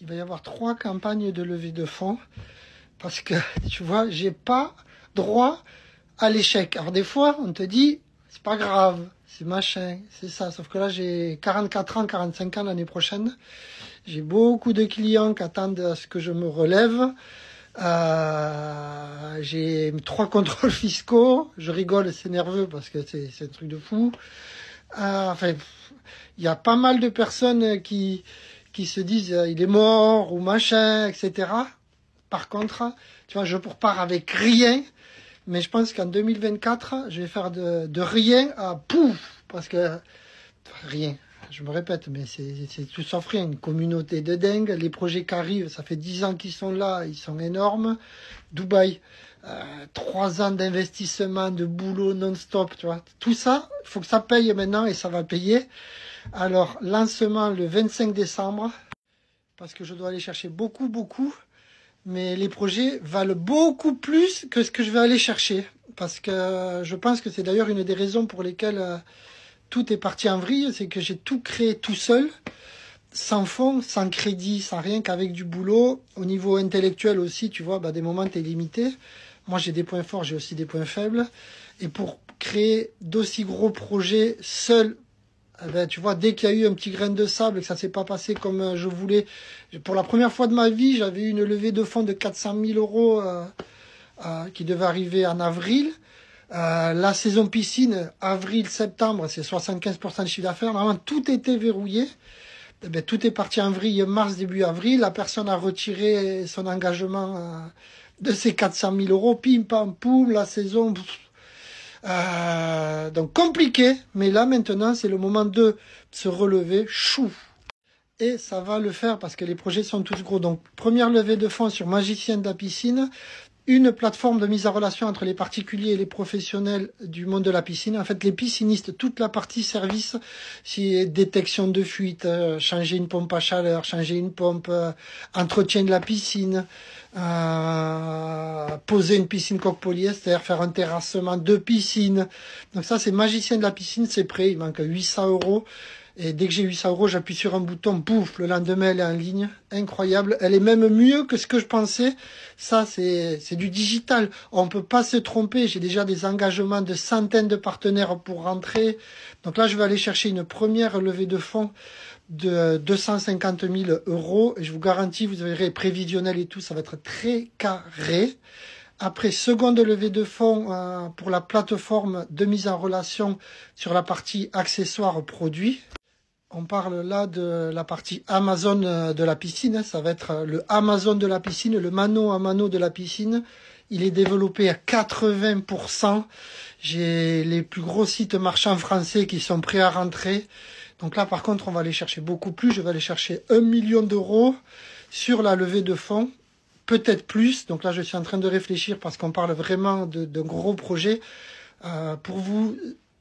il va y avoir 3 campagnes de levée de fonds parce que, tu vois, j'ai pas droit à l'échec. Alors des fois, on te dit, c'est pas grave, c'est machin, c'est ça. Sauf que là, j'ai 44 ans, 45 ans l'année prochaine. J'ai beaucoup de clients qui attendent à ce que je me relève. J'ai 3 contrôles fiscaux. Je rigole, c'est nerveux parce que c'est un truc de fou. Enfin, il y a pas mal de personnes qui se disent il est mort ou machin, etc. Par contre, tu vois, je repars avec rien, mais je pense qu'en 2024, je vais faire de rien à pouf, parce que rien. Je me répète, mais c'est tout sauf rien. Une communauté de dingue. Les projets qui arrivent, ça fait 10 ans qu'ils sont là, ils sont énormes. Dubaï, 3 ans d'investissement, de boulot non-stop, tu vois. Tout ça, il faut que ça paye maintenant et ça va payer. Alors, lancement le 25 décembre, parce que je dois aller chercher beaucoup, mais les projets valent beaucoup plus que ce que je vais aller chercher. Parce que je pense que c'est d'ailleurs une des raisons pour lesquelles tout est parti en vrille, c'est que j'ai tout créé tout seul, sans fonds, sans crédit, sans rien, qu'avec du boulot. Au niveau intellectuel aussi, tu vois, des moments, tu es limité. Moi, j'ai des points forts, j'ai aussi des points faibles. Et pour créer d'aussi gros projets seul, tu vois, dès qu'il y a eu un petit grain de sable et que ça s'est pas passé comme je voulais, pour la première fois de ma vie, j'avais eu une levée de fonds de 400 000 euros qui devait arriver en avril. La saison piscine, avril-septembre, c'est 75% de chiffre d'affaires. Normalement, tout était verrouillé. Tout est parti en vrille mars, début avril. La personne a retiré son engagement de ses 400 000 euros. Pim, pam, poum, la saison... donc compliqué, mais là maintenant c'est le moment de se relever, chou. Et ça va le faire parce que les projets sont tous gros. Donc première levée de fonds sur Magicien de la piscine, une plateforme de mise en relation entre les particuliers et les professionnels du monde de la piscine. En fait, les piscinistes, toute la partie service, c'est détection de fuite, changer une pompe à chaleur, changer une pompe, entretien de la piscine, poser une piscine coque polyester, faire un terrassement de piscine. Donc ça, c'est Magicien de la piscine, c'est prêt, il manque 800 euros. Et dès que j'ai 800 euros, j'appuie sur un bouton, pouf, le lendemain, elle est en ligne. Incroyable. Elle est même mieux que ce que je pensais. Ça, c'est du digital. On peut pas se tromper. J'ai déjà des engagements de centaines de partenaires pour rentrer. Donc là, je vais aller chercher une première levée de fonds de 250 000 euros. Et je vous garantis, vous verrez, prévisionnel et tout, ça va être très carré. Après, seconde levée de fonds pour la plateforme de mise en relation sur la partie accessoires produits. On parle là de la partie Amazon de la piscine. Ça va être le Amazon de la piscine, le mano à mano de la piscine. Il est développé à 80%. J'ai les plus gros sites marchands français qui sont prêts à rentrer. Donc là, par contre, on va aller chercher beaucoup plus. Je vais aller chercher 1 million d'euros sur la levée de fonds. Peut-être plus. Donc là, je suis en train de réfléchir parce qu'on parle vraiment de gros projets. Pour vous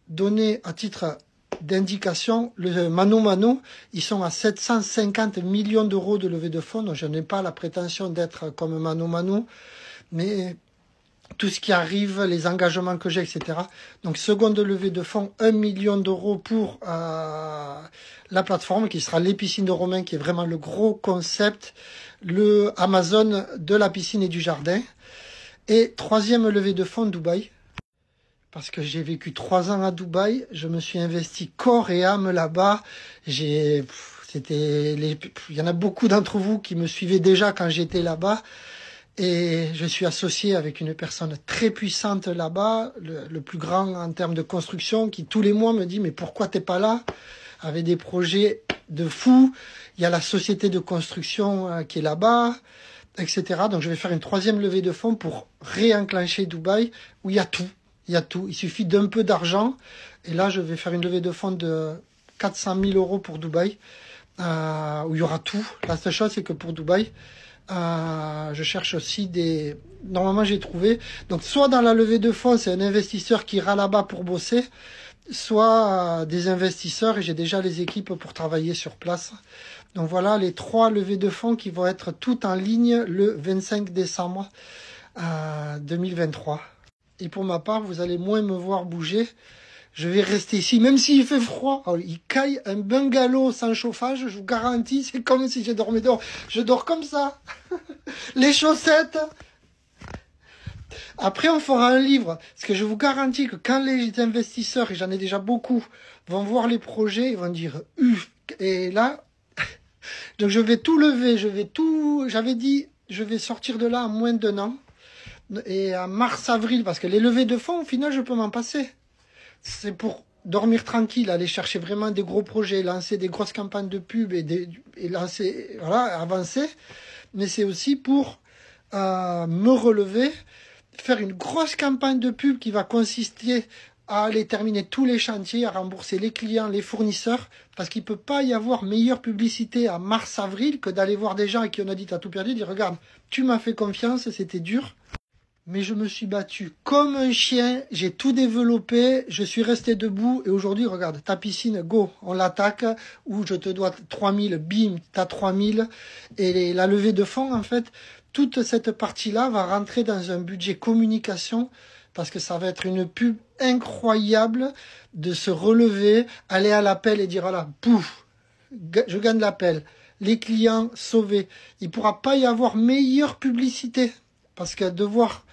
donner à titre d'indication, le Mano, ils sont à 750 millions d'euros de levée de fonds. Donc je n'ai pas la prétention d'être comme Mano, mais tout ce qui arrive, les engagements que j'ai, etc. Donc seconde levée de fonds, 1 million d'euros pour la plateforme qui sera les piscines de Romain, qui est vraiment le gros concept, le Amazon de la piscine et du jardin. Et troisième levée de fonds, Dubaï. Parce que j'ai vécu 3 ans à Dubaï, je me suis investi corps et âme là-bas. Il y en a beaucoup d'entre vous qui me suivaient déjà quand j'étais là-bas. Et je suis associé avec une personne très puissante là-bas, le plus grand en termes de construction, qui tous les mois me dit « Mais pourquoi t'es pas là ?» Avec des projets de fou. Il y a la société de construction qui est là-bas, etc. Donc je vais faire une troisième levée de fonds pour réenclencher Dubaï, où il y a tout. Il y a tout. Il suffit d'un peu d'argent. Et là, je vais faire une levée de fonds de 400 000 euros pour Dubaï, où il y aura tout. La seule chose, c'est que pour Dubaï, je cherche aussi des... Normalement, j'ai trouvé. Donc, soit dans la levée de fonds, c'est un investisseur qui ira là-bas pour bosser, soit des investisseurs, et j'ai déjà les équipes pour travailler sur place. Donc voilà les 3 levées de fonds qui vont être toutes en ligne le 25 décembre 2023. Et pour ma part, vous allez moins me voir bouger Je vais rester ici, même s'il fait froid. Alors, il caille un bungalow sans chauffage, je vous garantis, c'est comme si je dormais dehors. Je dors comme ça. Les chaussettes. Après, on fera un livre. Parce que je vous garantis que quand les investisseurs, et j'en ai déjà beaucoup, vont voir les projets, ils vont dire « Et là, donc je vais tout lever, j'avais dit, je vais sortir de là en moins d'1 an. Et en mars-avril, parce que les levées de fonds, au final, je peux m'en passer. C'est pour dormir tranquille, aller chercher vraiment des gros projets, lancer des grosses campagnes de pub et lancer, voilà, avancer. Mais c'est aussi pour me relever, faire une grosse campagne de pub qui va consister à aller terminer tous les chantiers, à rembourser les clients, les fournisseurs, parce qu'il ne peut pas y avoir meilleure publicité à mars-avril que d'aller voir des gens à qui on a dit t'as tout perdu, dire regarde, tu m'as fait confiance, c'était dur, mais je me suis battu comme un chien, j'ai tout développé, je suis resté debout, et aujourd'hui, regarde, ta piscine, go, on l'attaque, ou je te dois 3000, bim, t'as 3000, et la levée de fonds, en fait, toute cette partie-là va rentrer dans un budget communication, parce que ça va être une pub incroyable de se relever, aller à l'appel et dire, voilà, pouf, je gagne l'appel. Les clients sauvés. Il ne pourra pas y avoir meilleure publicité. Parce que de voir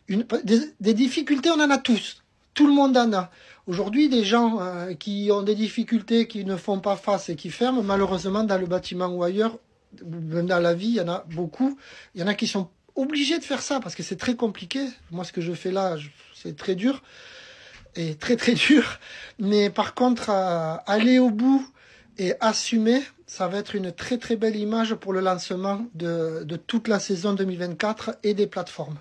des difficultés, on en a tous. Tout le monde en a. Aujourd'hui, des gens qui ont des difficultés, qui ne font pas face et qui ferment, malheureusement, dans le bâtiment ou ailleurs, même dans la vie, il y en a beaucoup. Il y en a qui sont obligé de faire ça parce que c'est très compliqué. Moi, ce que je fais là, c'est très dur et très très dur. Mais par contre, aller au bout et assumer, ça va être une très très belle image pour le lancement de toute la saison 2024 et des plateformes.